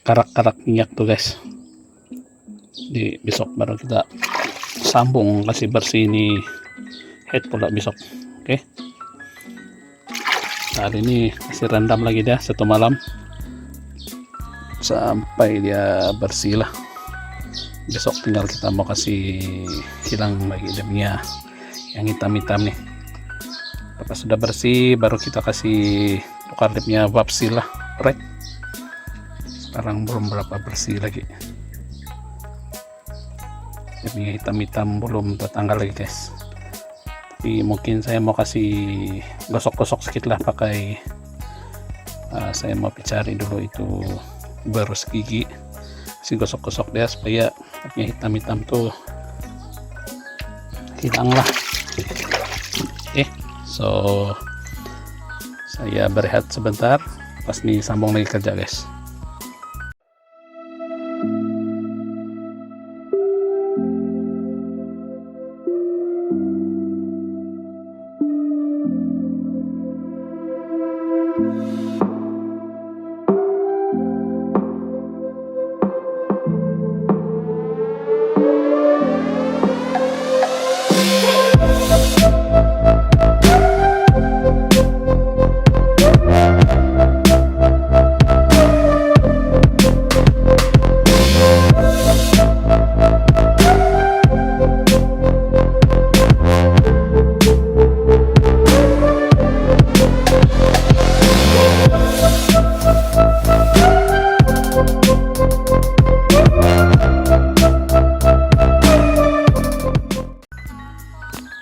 karak-karak minyak tuh guys. Di besok baru kita sambung kasi bersih ini head pula besok. Oke. Hari ini masih rendam lagi dia satu malam sampai dia bersih lah. Besok tinggal kita mau kasih hilang lagi dia punya yang hitam-hitam nih. Pas sudah bersih baru kita kasih tukar dia punya vape seal lah. Right. Sekarang belum berapa bersih lagi. Dia punya hitam-hitam belum tertanggal lagi guys. Tapi mungkin saya mau kasih gosok-gosok sedikit lah pakai saya mau cari dulu itu berus gigi. Kasih gosok-gosok dia supaya punya hitam-hitam tuh hilang lah. So saya berehat sebentar, pas nih sambung lagi kerja guys.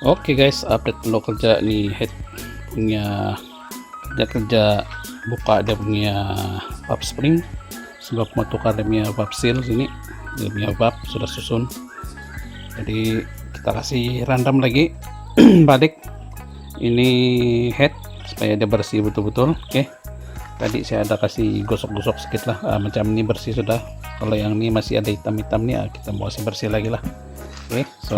Oke guys, update dulu kerja nih head punya kerja buka dia punya vape spring sebab mau tukar dia punya vape seal sini. Dia punya vape sudah susun, jadi kita kasih random lagi balik ini head supaya dia bersih betul-betul. Oke, tadi saya ada kasih gosok-gosok sedikit lah, macam ini bersih sudah. Kalau yang ini masih ada hitam-hitam nih, kita mau kasih bersih lagi lah. Oke, so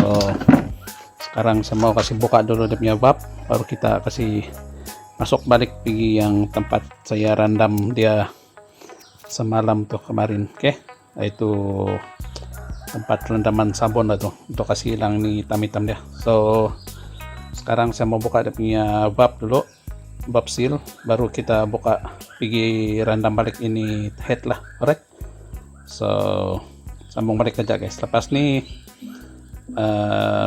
sekarang saya mau kasih buka dulu dia punya vape, baru kita kasih masuk balik pergi yang tempat saya randam dia semalam tuh kemarin. Oke, itu tempat rendaman sabun lah tuh untuk kasih hilang nih hitam-hitam dia. So sekarang saya mau buka dia punya vape dulu, vape seal, baru kita buka pergi randam balik ini head lah. Alright, so sambung balik kerja guys. Lepas nih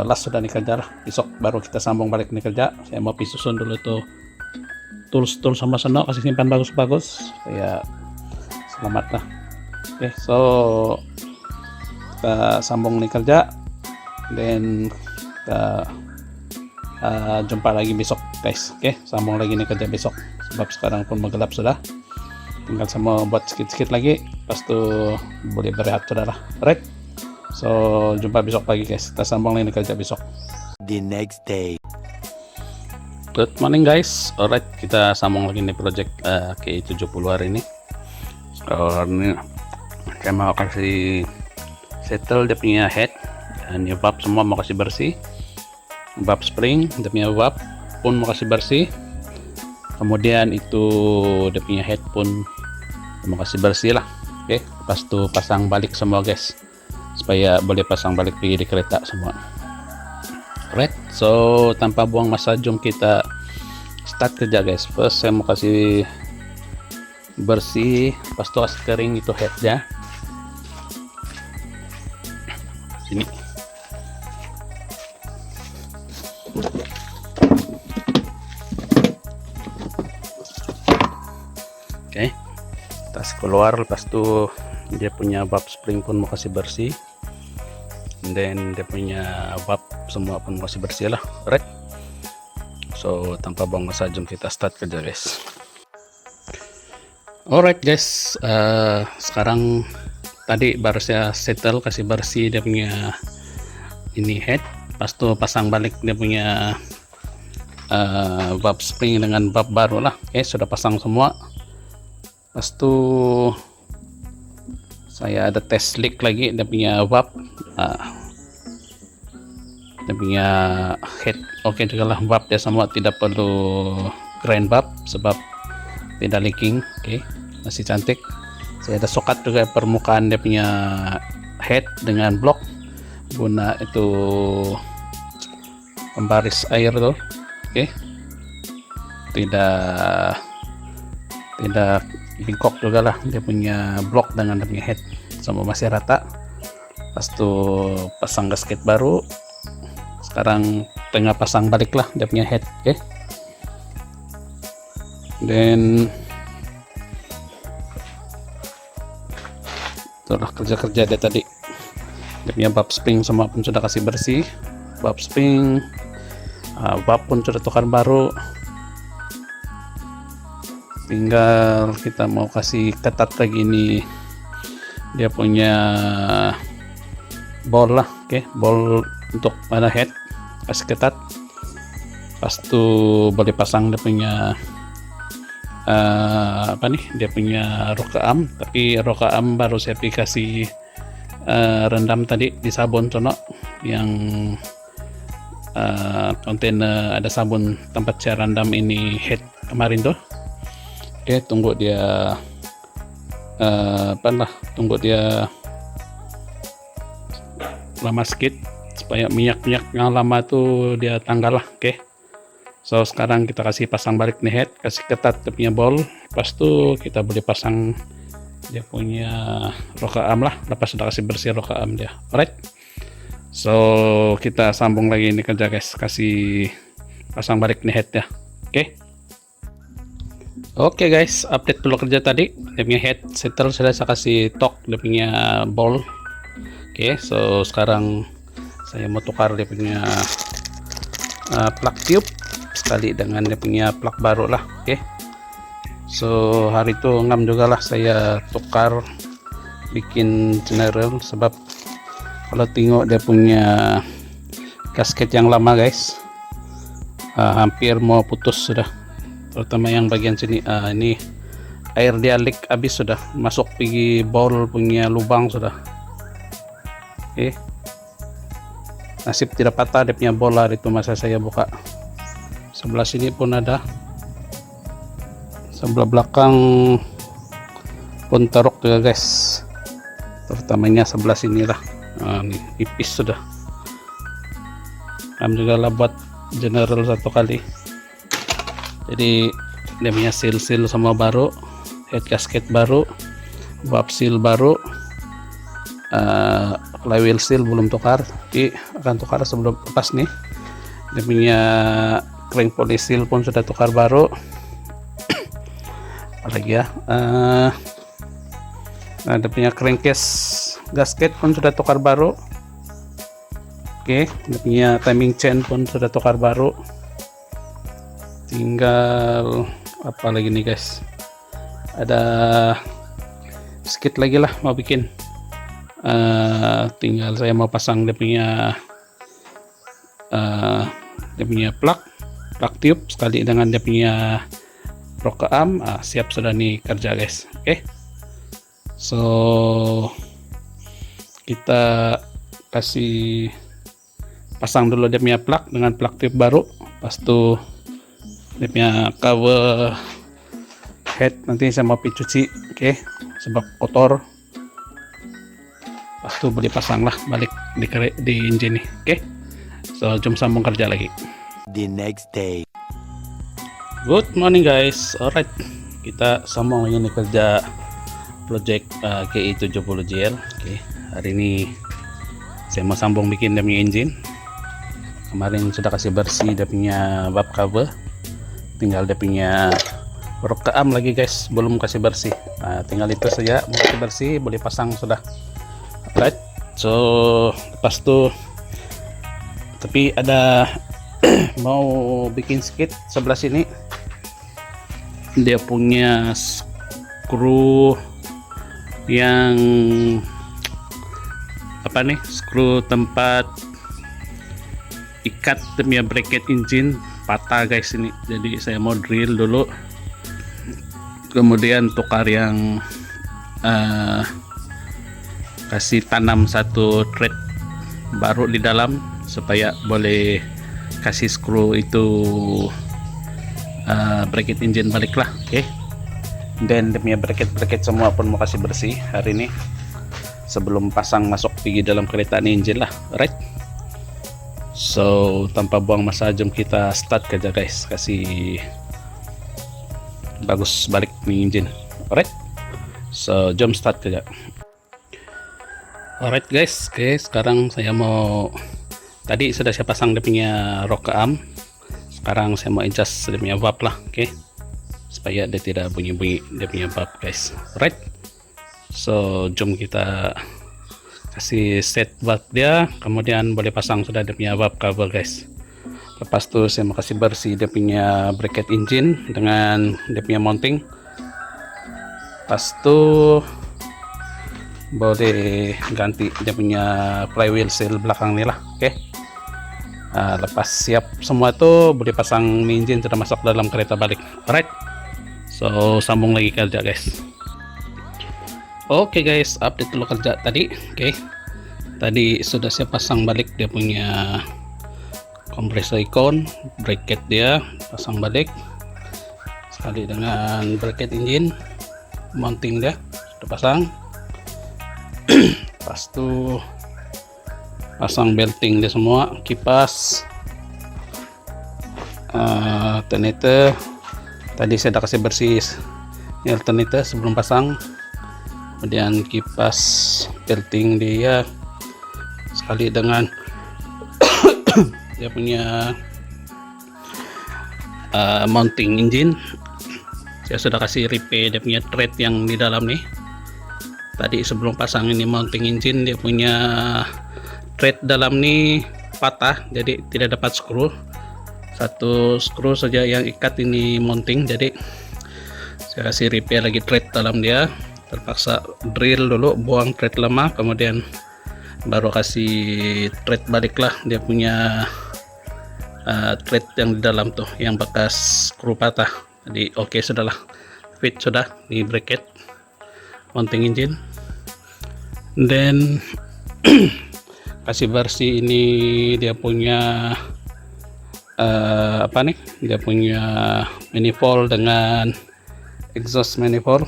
last sudah nih kerja lah, besok baru kita sambung balik nih kerja. Saya mau susun dulu tuh tools sama senok, kasih simpan bagus-bagus supaya selamat lah. Oke, so kita sambung nih kerja, then kita jumpa lagi besok guys. Oke, sambung lagi nih kerja besok sebab sekarang pun menggelap sudah, tinggal saya mau buat sedikit lagi, pas tuh boleh berehat sudah lah. Alright, so jumpa besok pagi guys, kita sambung lagi kerja besok. The next day. Good morning guys. Alright, kita sambung lagi nih project K70 hari ini. So ini saya mau kasih settle dia punya head dan new vape semua mau kasih bersih. Vape spring dia punya vape pun mau kasih bersih. Kemudian itu dia punya head pun mau kasih bersih lah. Oke, pas tuh pasang balik semua guys, supaya boleh pasang balik pergi di kereta semua. Alright, so tanpa buang masa jom kita start kerja guys. First saya mau kasih bersih, pas itu kasih kering itu headnya sini. Oke, tas keluar, lepas itu dia punya vape spring pun mau kasih bersih, and then dia punya vape semua pun masih bersih lah. Alright, so tanpa buang masa jom kita start kerja guys. Alright guys, sekarang tadi baru saya settle kasih bersih dia punya ini head, pas tuh pasang balik dia punya vape spring dengan vape baru lah. Oke, sudah pasang semua. Pas tuh saya ada tes leak lagi dia punya vape, dia punya head oke juga lah. Vape dia semua tidak perlu grind vape sebab tidak leaking. Oke, masih cantik. Saya ada sokat juga permukaan dia punya head dengan blok guna itu pembaris air tuh. Oke, tidak bengkok juga lah, dia punya blok dengan dia punya head sama masih rata. Pas tuh pasang gasket baru, sekarang tengah pasang balik lah dia punya head. Oke, dan itulah kerja-kerja dia tadi. Dia punya bab spring semua pun sudah kasih bersih, bab spring, bab pun sudah tukar baru, tinggal kita mau kasih ketat lagi nih dia punya bol lah. Oke, bol untuk pada head kasih ketat. Pas tuh boleh pasang dia punya dia punya rokaam, tapi rokaam baru saya aplikasi rendam tadi di sabun sono yang kontainer ada sabun tempat saya rendam ini head kemarin tuh. Oke, tunggu dia tunggu dia lama sedikit supaya minyak yang lama tuh dia tanggal lah. Oke, so sekarang kita kasih pasang balik nih head, kasih ketat dia punya bol. Pas tuh kita boleh pasang dia punya rokaam lah, lepas sudah kasih bersih rokaam dia. Alright, so kita sambung lagi ini kerja guys, kasih pasang balik nih head ya. Oke guys, update dulu kerja tadi. Dia punya head settle sudah saya kasih tok dia punya ball. Oke, so sekarang saya mau tukar dia punya plug tube sekali dengan dia punya plug baru lah. Oke, so hari itu ngam juga lah saya tukar bikin general, sebab kalau tengok dia punya gasket yang lama guys, hampir mau putus sudah, terutama yang bagian sini. Ini air dia leak habis sudah, masuk pergi bol punya lubang sudah. Oke, nasib tidak patah dia punya bola itu masa saya buka. Sebelah sini pun ada, sebelah belakang pun teruk juga guys, terutamanya sebelah sini lah. Nih tipis sudah. Kami juga lah buat general satu kali, jadi dia punya seal sama baru, head gasket baru, bab seal baru, flywheel seal belum tukar, tapi akan tukar sebelum lepas nih. Dia punya crank pulley seal pun sudah tukar baru. Apalagi ya, dia punya crankcase gasket pun sudah tukar baru. Oke, dia punya timing chain pun sudah tukar baru. Tinggal apa lagi nih guys, ada sedikit lagi lah mau bikin. Tinggal saya mau pasang dia punya plug tube sekali dengan dia punya rokaam. Siap sudah nih kerja guys. Oke, so kita kasih pasang dulu dia punya plug dengan plug tube baru. Pas tuh dia punya cover head nanti saya mau cuci. Oke, sebab kotor. Pas tuh boleh pasang lah balik di engine nih. Oke, so jom sambung kerja lagi. The next day. Good morning guys. Alright, kita sambung ini kerja project KI70GL. Oke, hari ini saya mau sambung bikin dia punya engine. Kemarin sudah kasih bersih dia punya bab cover, tinggal dia punya rokaam lagi guys, belum kasih bersih. Tinggal itu saja, mau kasih bersih boleh pasang sudah. Right, so lepas tuh tapi ada mau bikin sedikit sebelah sini. Dia punya skru yang apa nih, skru tempat ikat demi bracket engine patah guys ini, jadi saya mau drill dulu, kemudian tukar yang kasih tanam satu thread baru di dalam supaya boleh kasih skru itu bracket engine balik lah. Oke, Then dia punya bracket semua pun mau kasih bersih hari ini sebelum pasang masuk pergi dalam kereta ni engine lah, right? So tanpa buang masa, jom kita start kerja guys, kasih bagus balik ni engine, alright? So jom start kerja. Alright guys, oke, sekarang saya mau, tadi sudah saya pasang dia punya rocker arm, sekarang saya mau adjust dia punya valve lah, oke, supaya dia tidak bunyi-bunyi dia punya valve guys, alright? So jom kita kasih set valve dia, kemudian boleh pasang sudah dia punya valve cover guys. Lepas tu saya mau kasih bersih dia punya bracket engine dengan dia punya mounting. Lepas tu boleh ganti dia punya flywheel seal belakang ni lah, oke. Lepas siap semua tu boleh pasang ni engine sudah masuk dalam kereta balik, alright? So sambung lagi kerja guys. Oke guys, update dulu kerja tadi, oke. Tadi sudah saya pasang balik dia punya kompresor ikon, bracket dia pasang balik sekali dengan bracket engine, mounting dia sudah pasang. Pas tu pasang belting dia semua, kipas, alternator. Tadi saya dah kasih bersih alternator sebelum pasang, kemudian kipas, belting dia sekali dengan dia punya mounting engine. Saya sudah kasih repair dia punya thread yang di dalam nih. Tadi sebelum pasang ini mounting engine, dia punya thread dalam nih patah, jadi tidak dapat screw. Satu screw saja yang ikat ini mounting, jadi saya kasih repair lagi thread dalam dia. Terpaksa drill dulu, buang thread lama, kemudian baru kasih thread balik lah dia punya thread yang di dalam tuh yang bekas screw patah. Jadi oke, sudahlah, fit sudah di bracket mounting engine. Then kasih bersih ini dia punya apa nih, dia punya manifold dengan exhaust manifold.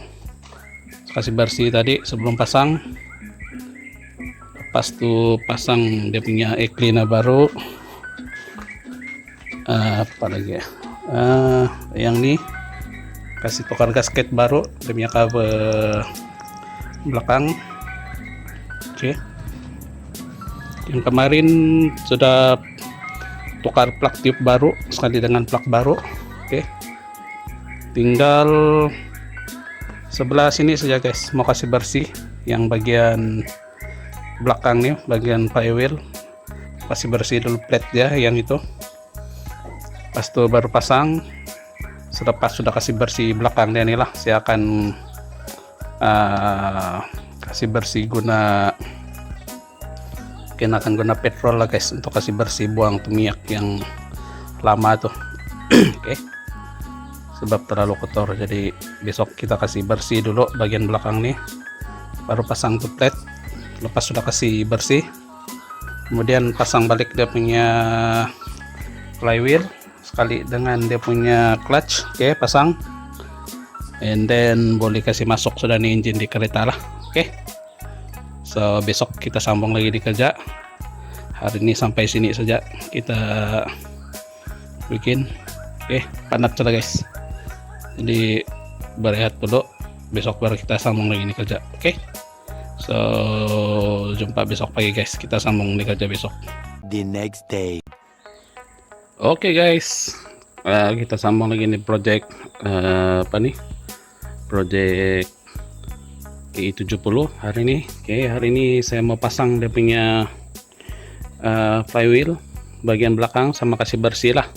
Kasih bersih tadi sebelum pasang. Pas tu pasang dia punya air cleaner baru. Apa lagi ya, yang ni kasih tukar gasket baru, dia punya cover belakang, oke. Yang kemarin sudah tukar plug tube baru sekali dengan plug baru, oke. Tinggal sebelah sini saja guys, mau kasih bersih yang bagian belakang nih, bagian flywheel, kasih bersih dulu plate dia yang itu. Pas itu baru pasang. Selepas sudah kasih bersih belakang dia nih lah, saya akan kasih bersih guna, mungkin akan guna petrol lah guys, untuk kasih bersih, buang tuh minyak yang lama tuh. Oke, sebab terlalu kotor. Jadi besok kita kasih bersih dulu bagian belakang nih, baru pasang tuh plate. Lepas sudah kasih bersih, kemudian pasang balik dia punya flywheel sekali dengan dia punya clutch, oke, pasang. And then boleh kasih masuk sudah nih engine di kereta lah, oke. So besok kita sambung lagi di kerja. Hari ini sampai sini saja kita bikin, oke. Penat sudah guys, jadi berehat dulu, besok baru kita sambung lagi di kerja, oke. So jumpa besok pagi guys, kita sambung di kerja besok. The next day. Oke guys, kita sambung lagi nih project apa nih, project KI70 hari ini. Oke, hari ini saya mau pasang dia punya flywheel bagian belakang, sama kasih bersih lah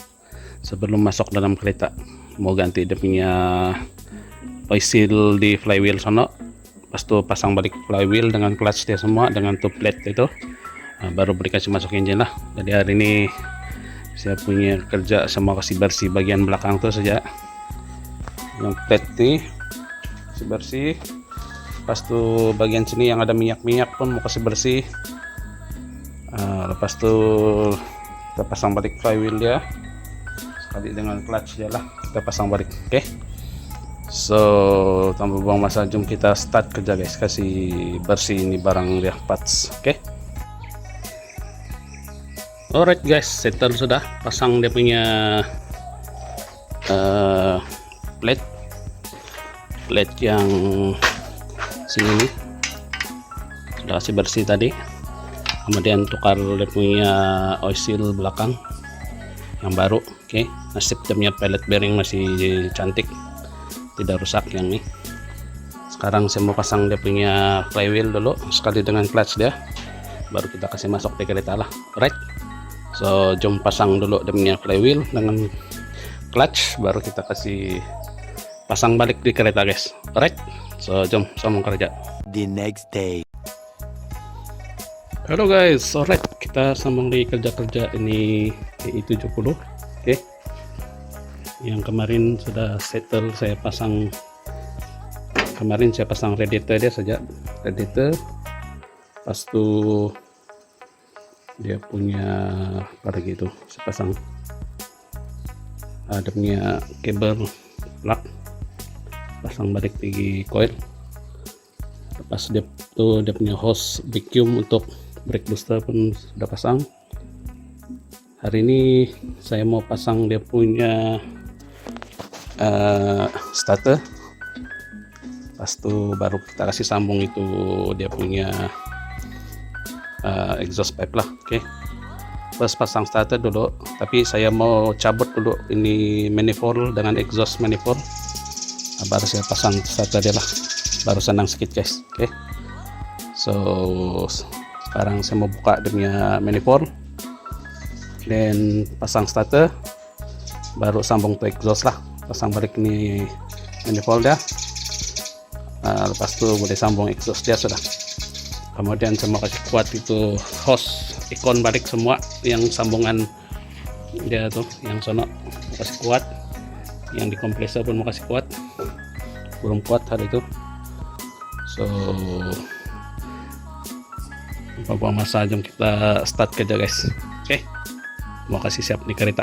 sebelum masuk dalam kereta. Mau ganti dia punya oil seal di flywheel sono, pas tu pasang balik flywheel dengan clutch dia semua dengan top plate itu, baru beri kasih masuk engine lah. Jadi hari ini saya punya kerja sama kasih bersih bagian belakang tuh saja, yang plate nih kasih bersih. Pas tuh bagian sini yang ada minyak-minyak pun mau kasih bersih. Lepas tuh kita pasang balik flywheel dia sekali dengan clutch dia lah, kita pasang balik, oke. So tanpa buang masa, jom kita start kerja guys, kasih bersih ini barang dia parts. Oke. Alright guys, settle sudah, pasang dia punya plate yang sini nih, sudah kasih bersih tadi. Kemudian tukar dia punya oil seal belakang yang baru. Oke. Nasib dia punya pellet bearing masih cantik, tidak rusak yang ini. Sekarang saya mau pasang dia punya flywheel dulu sekali dengan clutch dia, baru kita kasih masuk di kereta lah. Alright, so jom pasang dulu dia punya flywheel dengan clutch, baru kita kasih pasang balik di kereta guys. Alright, so jom sama kerja. The next day. Halo guys, alright, kita sambung di kerja-kerja ini EI70. Oke. Yang kemarin sudah settle, saya pasang radiator dia saja, radiator, pas itu dia punya apa lagi itu, saya pasang ada punya kabel plug, pasang balik di coil. Lepas dia punya hose vacuum untuk brake booster pun sudah pasang. Hari ini saya mau pasang dia punya starter, pas itu baru kita kasih sambung itu dia punya exhaust pipe lah. Oke. First pasang starter dulu, tapi saya mau cabut dulu ini manifold dengan exhaust manifold, baru saya pasang starter dia lah, baru senang sedikit guys. Oke. So sekarang saya mau buka dia punya manifold dan pasang starter, baru sambung ke exhaust lah, pasang balik ini manifold dia. Lepas itu boleh sambung exhaust dia sudah. Kemudian saya mau kasih kuat itu hose ikon balik semua, yang sambungan dia tuh yang sono mau kasih kuat, yang di kompresor pun mau kasih kuat, belum kuat hari itu. So buang masa, jom kita start kerja guys. Oke, mau kasih siap di kereta.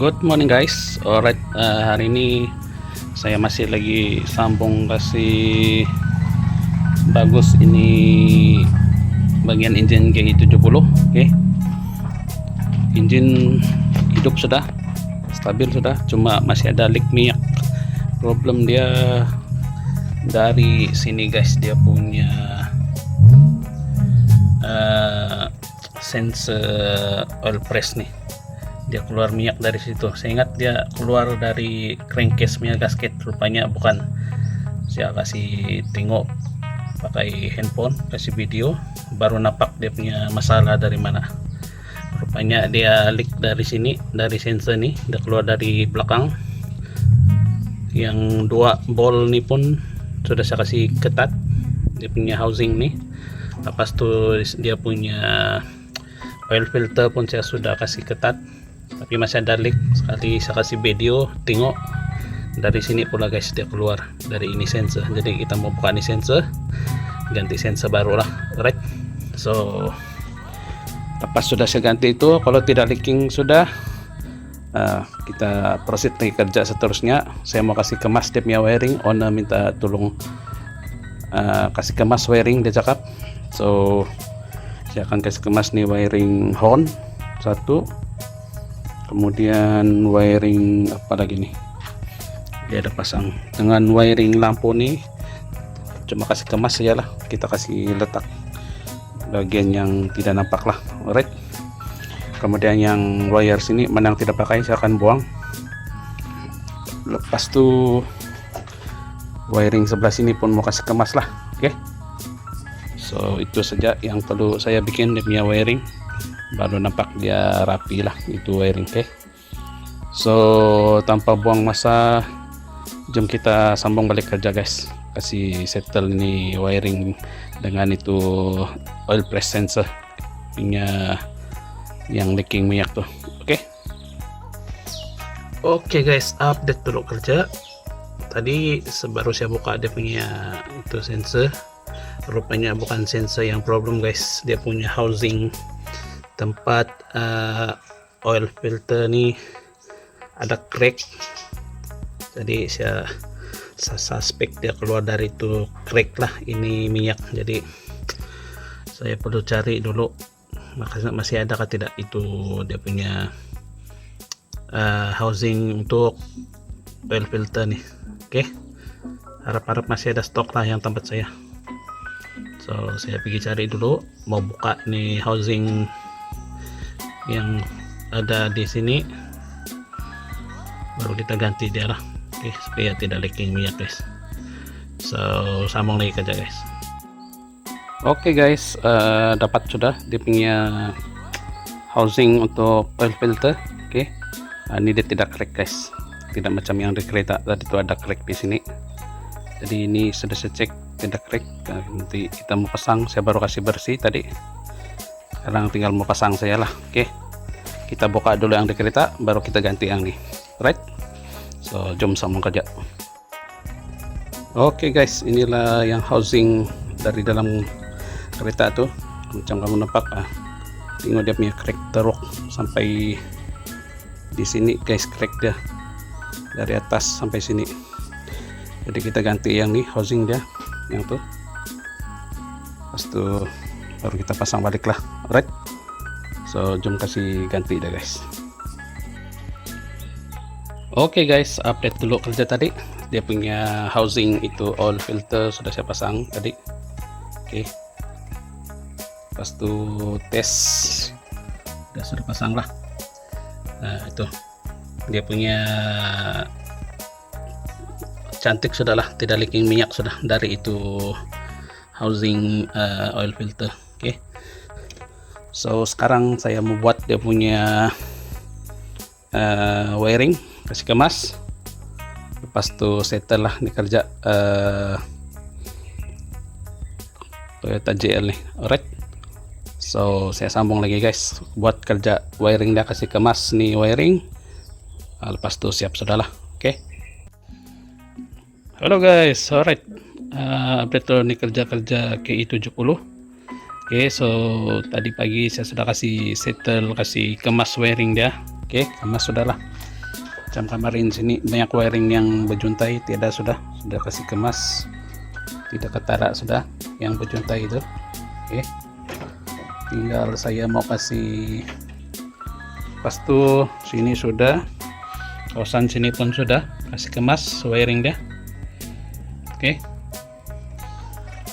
Good morning guys. Alright, hari ini saya masih lagi sambung kasih bagus ini bagian engine GI70. Oke. Engine hidup sudah, stabil sudah, cuma masih ada leak minyak. Problem dia dari sini guys, dia punya sensor oil press nih, dia keluar minyak dari situ. Saya ingat dia keluar dari crankcase minyak gasket, rupanya bukan. Saya kasih tengok pakai handphone, kasih video, baru nampak dia punya masalah dari mana. Rupanya dia leak dari sini, dari sensor nih, dia keluar dari belakang. Yang dua bol nih pun sudah saya kasih ketat, dia punya housing nih. Lepas itu dia punya oil filter pun saya sudah kasih ketat, tapi masih ada leak. Sekali saya kasih video, tengok dari sini pula guys, dia keluar dari ini sensor. Jadi kita mau buka ini sensor, ganti sensor baru lah. Right, so lepas sudah saya ganti itu, kalau tidak leaking sudah, kita proceed lagi kerja seterusnya. Saya mau kasih kemas dia punya wiring, owner minta tolong kasih kemas wiring, dia cakap. So saya akan kasih kemas nih wiring horn satu, kemudian wiring apa lagi nih, dia ada pasang dengan wiring lampu nih, cuma kasih kemas saja lah, kita kasih letak bagian yang tidak nampak lah. Alright, kemudian yang wire sini mana yang tidak pakai saya akan buang. Lepas tuh wiring sebelah sini pun mau kasih kemas lah. Oke. So itu saja yang perlu saya bikin, dia punya wiring, baru nampak dia rapi lah itu wiring. Oke. So tanpa buang masa, jom kita sambung balik kerja guys, kasih settle ini wiring dengan itu oil press sensor punya yang leaking minyak tuh. Oke guys, update dulu kerja. Tadi baru saya buka dia punya itu sensor, rupanya bukan sensor yang problem guys, dia punya housing tempat oil filter nih ada crack. Jadi saya suspek dia keluar dari itu crack lah ini minyak. Jadi saya perlu cari dulu masih ada kah tidak itu dia punya housing untuk oil filter nih. Oke, harap-harap masih ada stok lah yang tempat saya. So saya pergi cari dulu, mau buka nih housing yang ada di sini, baru kita ganti dia lah. Oke, supaya tidak leaking minyak guys. So sambung lagi kerja guys. Oke guys, dapat sudah dia punya housing untuk oil filter. Oke, ini dia tidak crack guys, tidak macam yang di kereta tadi itu ada crack di sini. Jadi ini sudah saya cek tidak crack. Nanti kita mau pasang, saya baru kasih bersih tadi, sekarang tinggal mau pasang saya lah. Oke, kita buka dulu yang di kereta, baru kita ganti yang ini, right? So jom sambung kerja. Oke guys, inilah yang housing dari dalam kereta tuh, macam kamu nampak tengok dia punya crack teruk sampai di sini guys, crack dia dari atas sampai sini. Jadi kita ganti yang nih housing dia yang tuh, pas tuh baru kita pasang balik lah, right? So jom kasih ganti dah guys. Oke guys, update dulu kerja tadi. Dia punya housing itu oil filter sudah saya pasang tadi. Oke, pas tuh tes sudah pasang lah. Nah itu dia punya cantik sudah lah, tidak leaking minyak sudah dari itu housing oil filter. Oke, so sekarang saya membuat dia punya wiring, kasih kemas, lepas tuh settle lah nih kerja Toyota JL nih. Alright, so saya sambung lagi guys buat kerja wiring dah, kasih kemas nih wiring, lepas tuh siap sudah lah. Oke, halo guys, alright, update dulu nih kerja KI70. Oke, so tadi pagi saya sudah kasih settle, kasih kemas wiring dia. Oke, kemas sudah lah. Macam kemarin sini banyak wiring yang berjuntai, tidak sudah kasih kemas, tidak ketara sudah yang berjuntai itu. Oke, tinggal saya mau kasih pas tuh sini sudah, kawasan sini pun sudah kasih kemas wiring dia. Oke,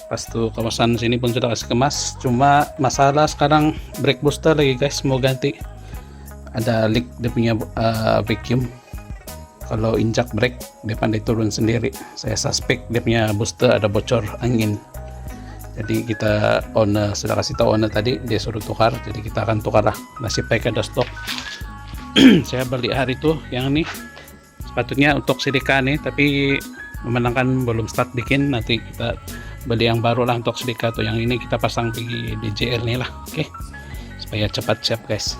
pas tuh kawasan sini pun sudah kasih kemas, cuma masalah sekarang brake booster lagi guys, mau ganti, ada leak dia punya vacuum. Kalau injak brake dia pandai turun sendiri. Saya suspek dia punya booster ada bocor angin. Jadi kita owner sudah kasih tahu owner tadi, dia suruh tukar, jadi kita akan tukar lah. Nasib baik ada stok. Saya beli hari itu yang ini sepatutnya untuk silika nih, tapi memenangkan belum start bikin. Nanti kita beli yang baru lah untuk silika tuh. Yang ini kita pasang di DJL nih lah. Oke, supaya cepat siap guys.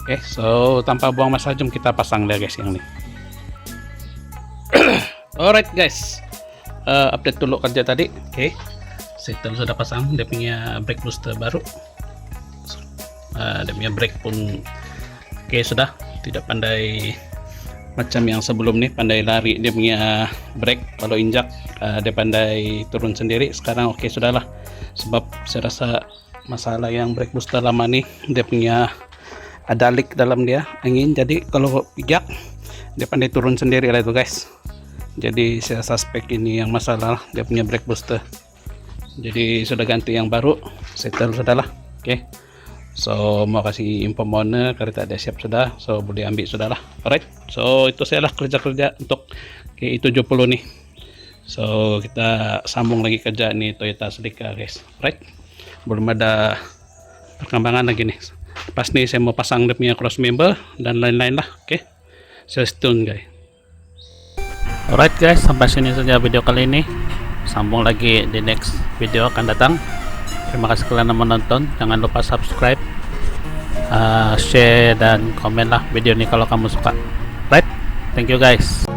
Oke, so tanpa buang masa jom kita pasang deh guys yang ini. Alright guys, update dulu kerja tadi. Oke, settle sudah pasang, dia punya brake booster baru, dia punya brake pun oke sudah, tidak pandai macam yang sebelum nih, pandai lari dia punya brake, kalau injak dia pandai turun sendiri. Sekarang oke sudah lah, sebab saya rasa masalah yang brake booster lama nih, dia punya ada leak dalam dia angin, jadi kalau pijak dia pandai turun sendiri lah itu guys. Jadi saya suspek ini yang masalah dia punya brake booster. Jadi sudah ganti yang baru, settle sudah lah. Oke, so mau kasih info owner kereta dia siap sudah, so boleh ambil sudah lah. Alright, so itu saya lah kerja untuk KI70 nih. So kita sambung lagi kerja nih Toyota Celica guys. Alright, belum ada perkembangan lagi nih. Pas nih saya mau pasang dia punya cross member dan lain-lain lah. Oke, so stay tune guys. Alright guys, sampai sini saja video kali ini. Sambung lagi di next video akan datang. Terima kasih kalian yang menonton. Jangan lupa subscribe, share dan komen lah video ini kalau kamu suka. Right, thank you guys.